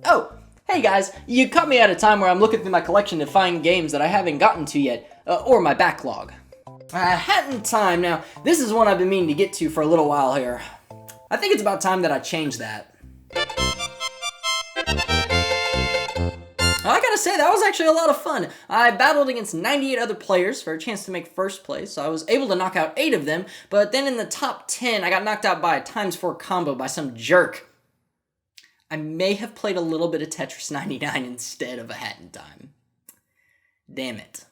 Oh, hey guys, you caught me at a time where I'm looking through my collection to find games that I haven't gotten to yet, or my backlog. Hat in Time. Now, this is one I've been meaning to get to for a little while here. I think it's about time that I change that. I gotta say, that was actually a lot of fun. I battled against 98 other players for a chance to make first place, so I was able to knock out 8 of them, but then in the top 10, I got knocked out by a ×4 combo by some jerk. I may have played a little bit of Tetris 99 instead of a Hat in Time. Damn it.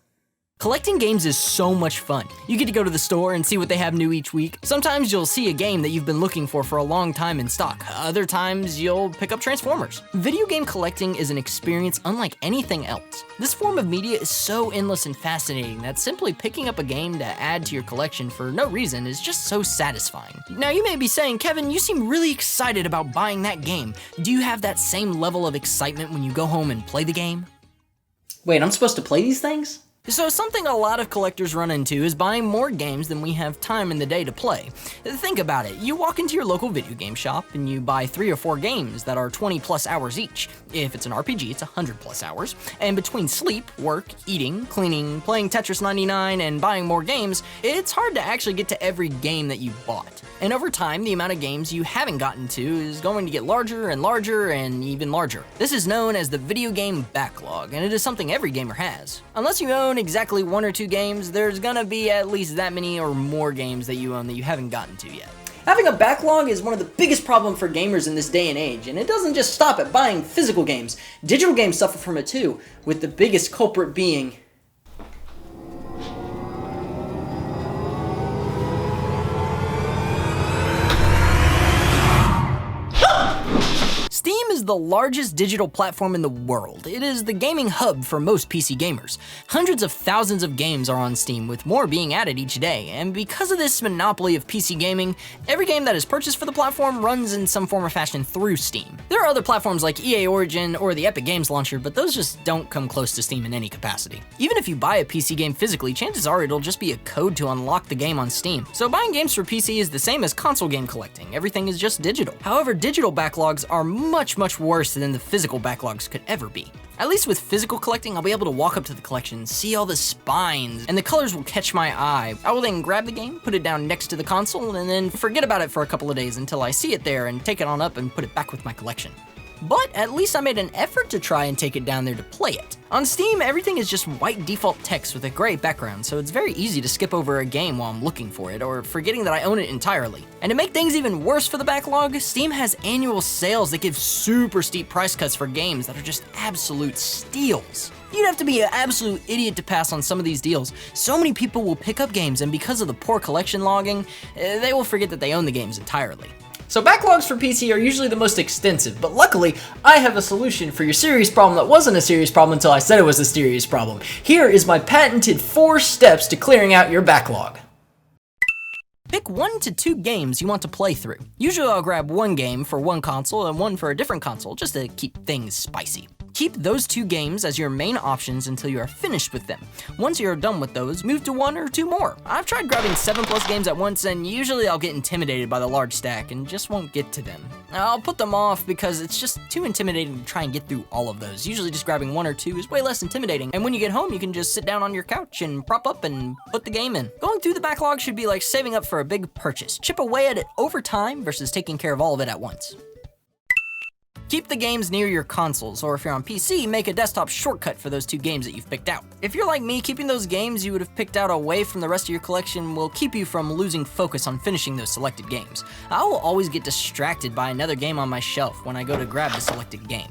Collecting games is so much fun. You get to go to the store and see what they have new each week. Sometimes you'll see a game that you've been looking for a long time in stock. Other times you'll pick up Transformers. Video game collecting is an experience unlike anything else. This form of media is so endless and fascinating that simply picking up a game to add to your collection for no reason is just so satisfying. Now you may be saying, Kevin, you seem really excited about buying that game. Do you have that same level of excitement when you go home and play the game? Wait, I'm supposed to play these things? So something a lot of collectors run into is buying more games than we have time in the day to play. Think about it. You walk into your local video game shop and you buy 3 or 4 games that are 20 plus hours each. If it's an RPG, it's 100 plus hours. And between sleep, work, eating, cleaning, playing Tetris 99, and buying more games, it's hard to actually get to every game that you bought. And over time, the amount of games you haven't gotten to is going to get larger and larger and even larger. This is known as the video game backlog, and it is something every gamer has. Unless you own exactly 1 or 2 games, there's gonna be at least that many or more games that you own that you haven't gotten to yet. Having a backlog is one of the biggest problems for gamers in this day and age, and it doesn't just stop at buying physical games. Digital games suffer from it too, with the biggest culprit being Steam is the largest digital platform in the world. It is the gaming hub for most PC gamers. Hundreds of thousands of games are on Steam, with more being added each day, and because of this monopoly of PC gaming, every game that is purchased for the platform runs in some form or fashion through Steam. There are other platforms like EA Origin or the Epic Games Launcher, but those just don't come close to Steam in any capacity. Even if you buy a PC game physically, chances are it'll just be a code to unlock the game on Steam. So buying games for PC is the same as console game collecting. Everything is just digital. However, digital backlogs are much worse than the physical backlogs could ever be. At least with physical collecting, I'll be able to walk up to the collection, see all the spines, and the colors will catch my eye. I will then grab the game, put it down next to the console, and then forget about it for a couple of days until I see it there and take it on up and put it back with my collection. But at least I made an effort to try and take it down there to play it. On Steam, everything is just white default text with a gray background, so it's very easy to skip over a game while I'm looking for it, or forgetting that I own it entirely. And to make things even worse for the backlog, Steam has annual sales that give super steep price cuts for games that are just absolute steals. You'd have to be an absolute idiot to pass on some of these deals. So many people will pick up games, and because of the poor collection logging, they will forget that they own the games entirely. So backlogs for PC are usually the most extensive, but luckily, I have a solution for your serious problem that wasn't a serious problem until I said it was a serious problem. Here is my patented 4 steps to clearing out your backlog. Pick 1 to 2 games you want to play through. Usually I'll grab 1 game for 1 console and 1 for a different console, just to keep things spicy. Keep those 2 games as your main options until you are finished with them. Once you're done with those, move to 1 or 2 more. I've tried grabbing 7+ games at once, and usually I'll get intimidated by the large stack and just won't get to them. I'll put them off because it's just too intimidating to try and get through all of those. Usually just grabbing 1 or 2 is way less intimidating, and when you get home, you can just sit down on your couch and prop up and put the game in. Going through the backlog should be like saving up for a big purchase. Chip away at it over time versus taking care of all of it at once. Keep the games near your consoles, or if you're on PC, make a desktop shortcut for those 2 games that you've picked out. If you're like me, keeping those games you would have picked out away from the rest of your collection will keep you from losing focus on finishing those selected games. I will always get distracted by another game on my shelf when I go to grab the selected game.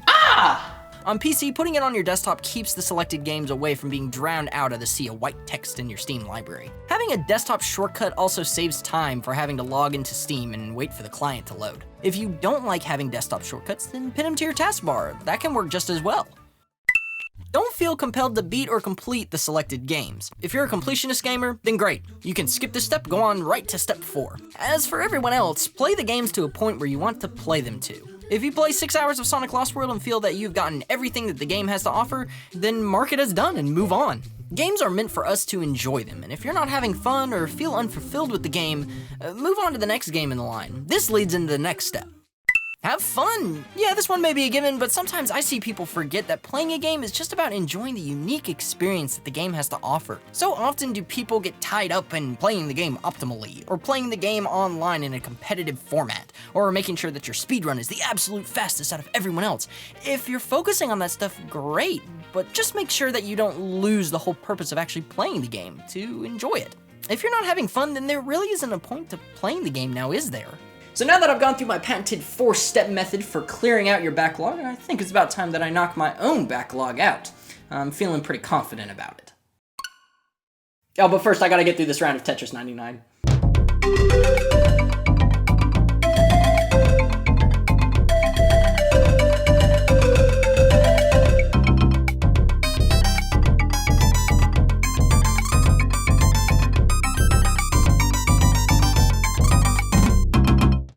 On PC, putting it on your desktop keeps the selected games away from being drowned out of the sea of white text in your Steam library. Having a desktop shortcut also saves time for having to log into Steam and wait for the client to load. If you don't like having desktop shortcuts, then pin them to your taskbar. That can work just as well. Don't feel compelled to beat or complete the selected games. If you're a completionist gamer, then great. You can skip this step, go on right to step 4. As for everyone else, play the games to a point where you want to play them to. If you play 6 hours of Sonic Lost World and feel that you've gotten everything that the game has to offer, then mark it as done and move on. Games are meant for us to enjoy them, and if you're not having fun or feel unfulfilled with the game, move on to the next game in the line. This leads into the next step. Have fun! Yeah, this one may be a given, but sometimes I see people forget that playing a game is just about enjoying the unique experience that the game has to offer. So often do people get tied up in playing the game optimally, or playing the game online in a competitive format, or making sure that your speedrun is the absolute fastest out of everyone else. If you're focusing on that stuff, great, but just make sure that you don't lose the whole purpose of actually playing the game to enjoy it. If you're not having fun, then there really isn't a point to playing the game now, is there? So now that I've gone through my patented 4-step method for clearing out your backlog, I think it's about time that I knock my own backlog out. I'm feeling pretty confident about it. Oh, but first I gotta get through this round of Tetris 99.